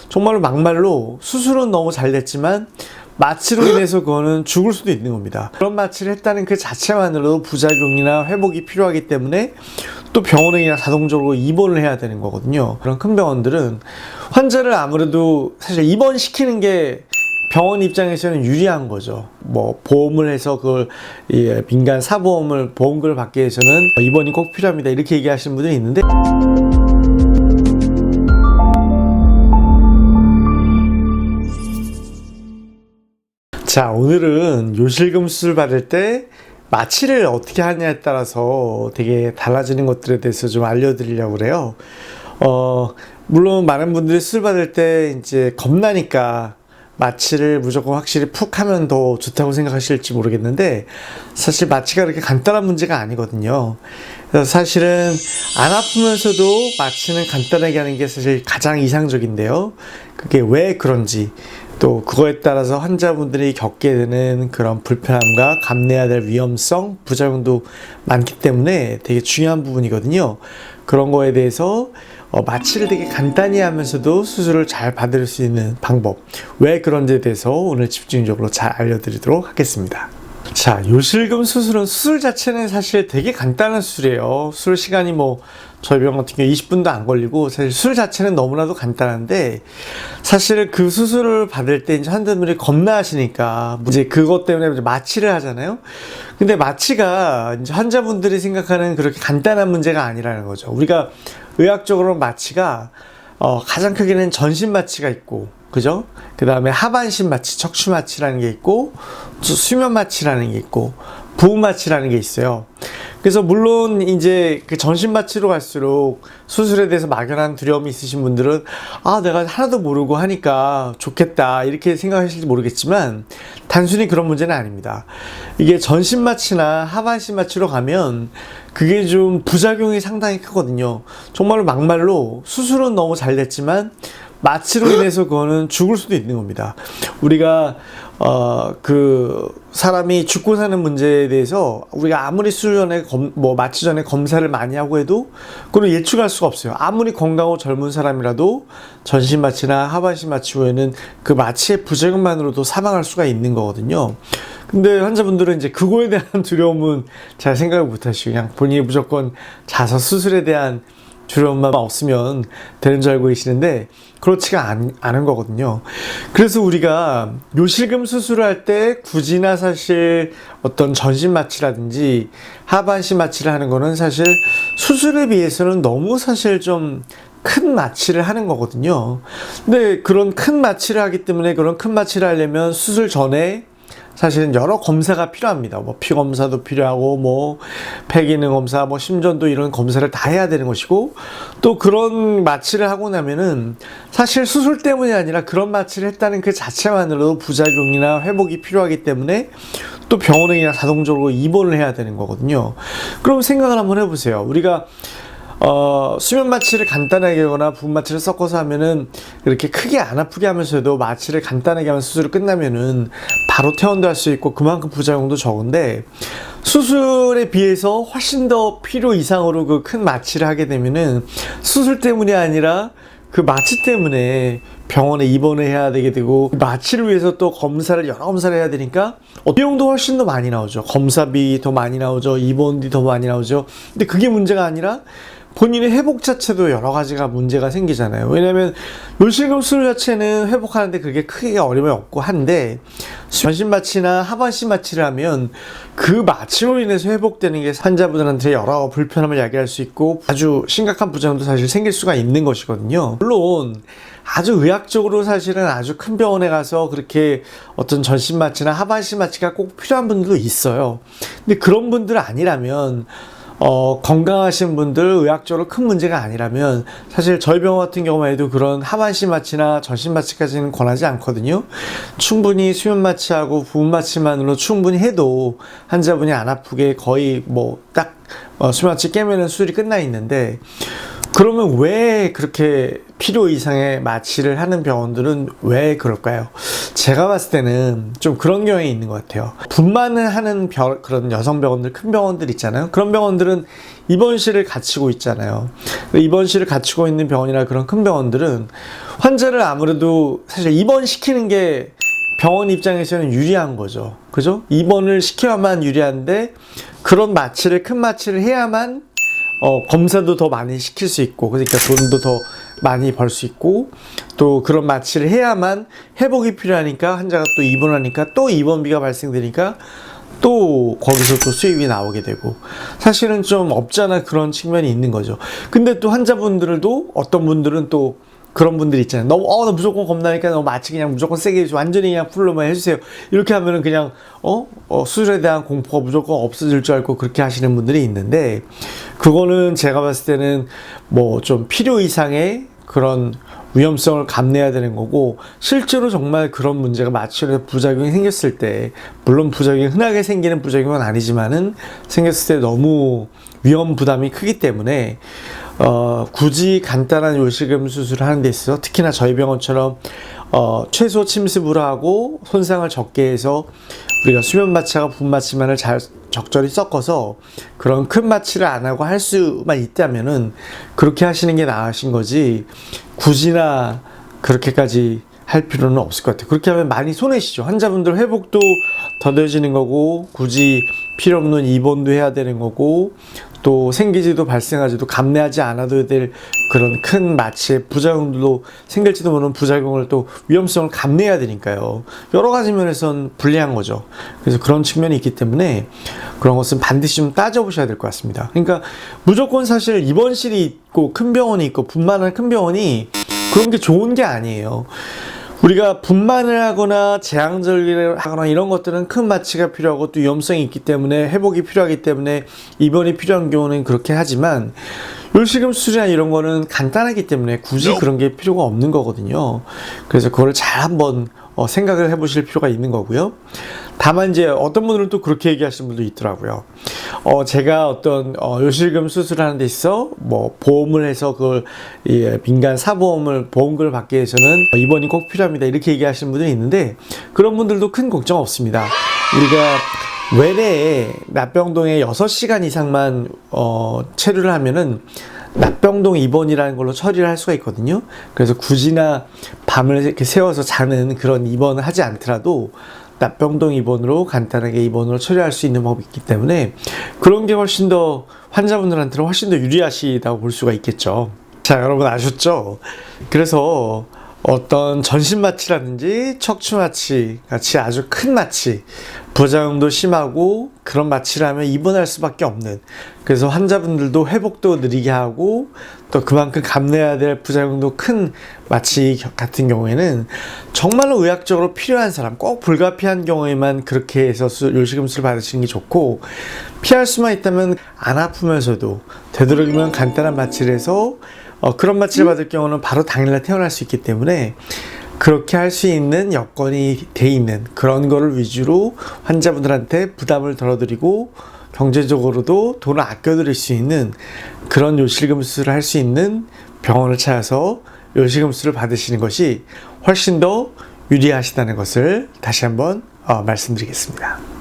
정말로 막말로 수술은 너무 잘 됐지만 마취로 인해서 그거는 죽을 수도 있는 겁니다. 그런 마취를 했다는 그 자체만으로도 부작용이나 회복이 필요하기 때문에 또 병원에 그냥 자동적으로 입원을 해야 되는 거거든요. 그런 큰 병원들은 환자를 아무래도 사실 입원시키는 게 병원 입장에서는 유리한 거죠. 뭐 보험을 해서 그걸 민간 사보험을 보험금을 받기 위해서는 입원이 꼭 필요합니다. 이렇게 얘기하시는 분들이 있는데, 자, 오늘은 요실금 수술 받을 때 마취를 어떻게 하냐에 따라서 되게 달라지는 것들에 대해서 좀 알려드리려고 그래요. 물론 많은 분들이 수술 받을 때 이제 겁나니까 마취를 무조건 확실히 푹 하면 더 좋다고 생각하실지 모르겠는데, 사실 마취가 그렇게 간단한 문제가 아니거든요. 그래서 사실은 안 아프면서도 마취는 간단하게 하는 게 사실 가장 이상적인데요. 그게 왜 그런지, 또 그거에 따라서 환자분들이 겪게 되는 그런 불편함과 감내해야 될 위험성, 부작용도 많기 때문에 되게 중요한 부분이거든요. 그런 거에 대해서 마취를 되게 간단히 하면서도 수술을 잘 받을 수 있는 방법, 왜 그런지에 대해서 오늘 집중적으로 잘 알려드리도록 하겠습니다. 자, 요실금 수술은 수술 자체는 사실 되게 간단한 수술이에요. 수술 시간이 저희 병원 같은 경우 20분도 안 걸리고, 사실 수술 자체는 너무나도 간단한데, 사실 그 수술을 받을 때 이제 환자분들이 겁나 하시니까 이제 그것 때문에 마취를 하잖아요. 근데 마취가 이제 환자분들이 생각하는 그렇게 간단한 문제가 아니라는 거죠. 우리가 의학적으로 마취가 가장 크게는 전신 마취가 있고, 그죠? 그 다음에 하반신 마취, 척추 마취라는 게 있고, 수면 마취라는 게 있고, 부분 마취라는 게 있어요. 그래서 물론 이제 그 전신 마취로 갈수록 수술에 대해서 막연한 두려움이 있으신 분들은 내가 하나도 모르고 하니까 좋겠다 이렇게 생각하실지 모르겠지만, 단순히 그런 문제는 아닙니다. 이게 전신 마취나 하반신 마취로 가면 그게 좀 부작용이 상당히 크거든요. 정말로 막말로 수술은 너무 잘 됐지만 마취로 인해서 그거는 죽을 수도 있는 겁니다. 우리가 사람이 죽고 사는 문제에 대해서 우리가 아무리 수술 전에 마취 전에 검사를 많이 하고 해도 그걸 예측할 수가 없어요. 아무리 건강하고 젊은 사람이라도 전신 마취나 하반신 마취 후에는 그 마취의 부작용만으로도 사망할 수가 있는 거거든요. 근데 환자분들은 이제 그거에 대한 두려움은 잘 생각을 못 하시고 그냥 본인이 무조건 자서 수술에 대한 두려움만 없으면 되는 줄 알고 계시는데, 그렇지가 않은 거거든요. 그래서 우리가 요실금 수술을 할 때 굳이나 사실 어떤 전신 마취라든지 하반신 마취를 하는 거는 사실 수술에 비해서는 너무 사실 좀 큰 마취를 하는 거거든요. 근데 그런 큰 마취를 하기 때문에, 그런 큰 마취를 하려면 수술 전에 사실은 여러 검사가 필요합니다. 피 검사도 필요하고, 폐 기능 검사, 심전도 이런 검사를 다 해야 되는 것이고, 또 그런 마취를 하고 나면은 사실 수술 때문이 아니라 그런 마취를 했다는 그 자체만으로도 부작용이나 회복이 필요하기 때문에 또 병원에 그냥 자동적으로 입원을 해야 되는 거거든요. 그럼 생각을 한번 해보세요. 우리가 수면 마취를 간단하게 하거나 부분 마취를 섞어서 하면은 그렇게 크게 안 아프게 하면서도 마취를 간단하게 하면 수술이 끝나면은 바로 퇴원도 할 수 있고 그만큼 부작용도 적은데, 수술에 비해서 훨씬 더 필요 이상으로 그 큰 마취를 하게 되면은 수술 때문이 아니라 그 마취 때문에 병원에 입원을 해야 되게 되고, 마취를 위해서 또 여러 검사를 해야 되니까 비용도 훨씬 더 많이 나오죠. 검사비 더 많이 나오죠. 입원비 더 많이 나오죠. 근데 그게 문제가 아니라 본인의 회복 자체도 여러 가지가 문제가 생기잖아요. 왜냐면 요실금 수술 자체는 회복하는데 그게 크게 어려움이 없고 한데, 전신 마취나 하반신 마취를 하면 그 마취로 인해서 회복되는 게 환자분들한테 여러 불편함을 야기할 수 있고 아주 심각한 부작용도 사실 생길 수가 있는 것이거든요. 물론 아주 의학적으로 사실은 아주 큰 병원에 가서 그렇게 어떤 전신 마취나 하반신 마취가 꼭 필요한 분들도 있어요. 근데 그런 분들 아니라면, 건강하신 분들, 의학적으로 큰 문제가 아니라면 사실 저희 병원 같은 경우만 해도 그런 하반신 마취나 전신 마취까지는 권하지 않거든요. 충분히 수면 마취하고 부분 마취만으로 충분히 해도 환자분이 안 아프게 거의 수면 마취 깨면은 수술이 끝나 있는데, 그러면 왜 그렇게 필요 이상의 마취를 하는 병원들은 왜 그럴까요? 제가 봤을 때는 좀 그런 경향이 있는 것 같아요. 분만을 하는 그런 여성 병원들, 큰 병원들 있잖아요. 그런 병원들은 입원실을 갖추고 있잖아요. 입원실을 갖추고 있는 병원이나 그런 큰 병원들은 환자를 아무래도 사실 입원시키는 게 병원 입장에서는 유리한 거죠. 그죠? 입원을 시켜야만 유리한데 그런 마취를, 큰 마취를 해야만 검사도 더 많이 시킬 수 있고, 그러니까 돈도 더 많이 벌 수 있고, 또 그런 마취를 해야만 회복이 필요하니까 환자가 또 입원하니까 또 입원비가 발생되니까 또 거기서 또 수입이 나오게 되고, 사실은 좀 없잖아 그런 측면이 있는 거죠. 근데 또 환자분들도 어떤 분들은 또 그런 분들 있잖아요. 너무 나 무조건 겁나니까 너무 마취 그냥 무조건 세게 해주세요. 완전히 그냥 풀로만 해주세요. 이렇게 하면은 그냥 수술에 대한 공포가 무조건 없어질 줄 알고 그렇게 하시는 분들이 있는데, 그거는 제가 봤을 때는 뭐 좀 필요 이상의 그런 위험성을 감내해야 되는 거고, 실제로 정말 그런 문제가 마취로 부작용이 생겼을 때, 물론 부작용이 흔하게 생기는 부작용은 아니지만은 생겼을 때 너무 위험 부담이 크기 때문에 굳이 간단한 요실금 수술을 하는 데 있어서, 특히나 저희 병원처럼 최소 침습으로 하고 손상을 적게 해서 우리가 수면 마취하고 분 마취만을 잘 적절히 섞어서 그런 큰 마취를 안 하고 할 수만 있다면은 그렇게 하시는 게 나으신 거지, 굳이나 그렇게까지 할 필요는 없을 것 같아요. 그렇게 하면 많이 손해시죠. 환자분들 회복도 더뎌지는 거고, 굳이 필요 없는 입원도 해야 되는 거고, 또 생기지도 발생하지도 감내하지 않아도 될 그런 큰 마취의 부작용도 생길지도 모르는 부작용을 또 위험성을 감내해야 되니까요. 여러 가지 면에선 불리한 거죠. 그래서 그런 측면이 있기 때문에 그런 것은 반드시 좀 따져보셔야 될 것 같습니다. 그러니까 무조건 사실 입원실이 있고 큰 병원이 있고 분만한 큰 병원이 그런 게 좋은 게 아니에요. 우리가 분만을 하거나 제왕절개를 하거나 이런 것들은 큰 마취가 필요하고 또 위험성이 있기 때문에, 회복이 필요하기 때문에 입원이 필요한 경우는 그렇게 하지만, 요실금 수술이나 이런 거는 간단하기 때문에 굳이 그런 게 필요가 없는 거거든요. 그래서 그거를 잘 한번 생각을 해보실 필요가 있는 거고요. 다만 이제 어떤 분들은 또 그렇게 얘기하시는 분도 있더라고요. 제가 어떤 요실금 수술을 하는 데 있어 뭐 보험을 해서 그걸 민간 사보험을 보험금을 받기 위해서는 입원이 꼭 필요합니다, 이렇게 얘기하시는 분들이 있는데, 그런 분들도 큰 걱정 없습니다. 우리가 외래에 납병동에 6시간 이상만 체류를 하면은 납병동 입원이라는 걸로 처리를 할 수가 있거든요. 그래서 굳이나 밤을 이렇게 새워서 자는 그런 입원을 하지 않더라도 납병동 입원으로 간단하게 입원으로 처리할 수 있는 법이 있기 때문에, 그런 게 훨씬 더 환자분들한테는 훨씬 더 유리하시다고 볼 수가 있겠죠. 자, 여러분 아셨죠? 그래서 어떤 전신 마취라든지 척추 마취 같이 아주 큰 마취, 부작용도 심하고 그런 마취를 하면 입원할 수밖에 없는, 그래서 환자분들도 회복도 느리게 하고 또 그만큼 감내해야 될 부작용도 큰 마취 같은 경우에는 정말로 의학적으로 필요한 사람, 꼭 불가피한 경우에만 그렇게 해서 요실금 수술 받으시는 게 좋고, 피할 수만 있다면 안 아프면서도 되도록이면 간단한 마취를 해서 그런 마취를 받을 경우는 바로 당일날 퇴원할 수 있기 때문에, 그렇게 할 수 있는 여건이 돼 있는 그런 거를 위주로 환자분들한테 부담을 덜어드리고 경제적으로도 돈을 아껴드릴 수 있는 그런 요실금 수술을 할 수 있는 병원을 찾아서 요실금 수술을 받으시는 것이 훨씬 더 유리하시다는 것을 다시 한번 말씀드리겠습니다.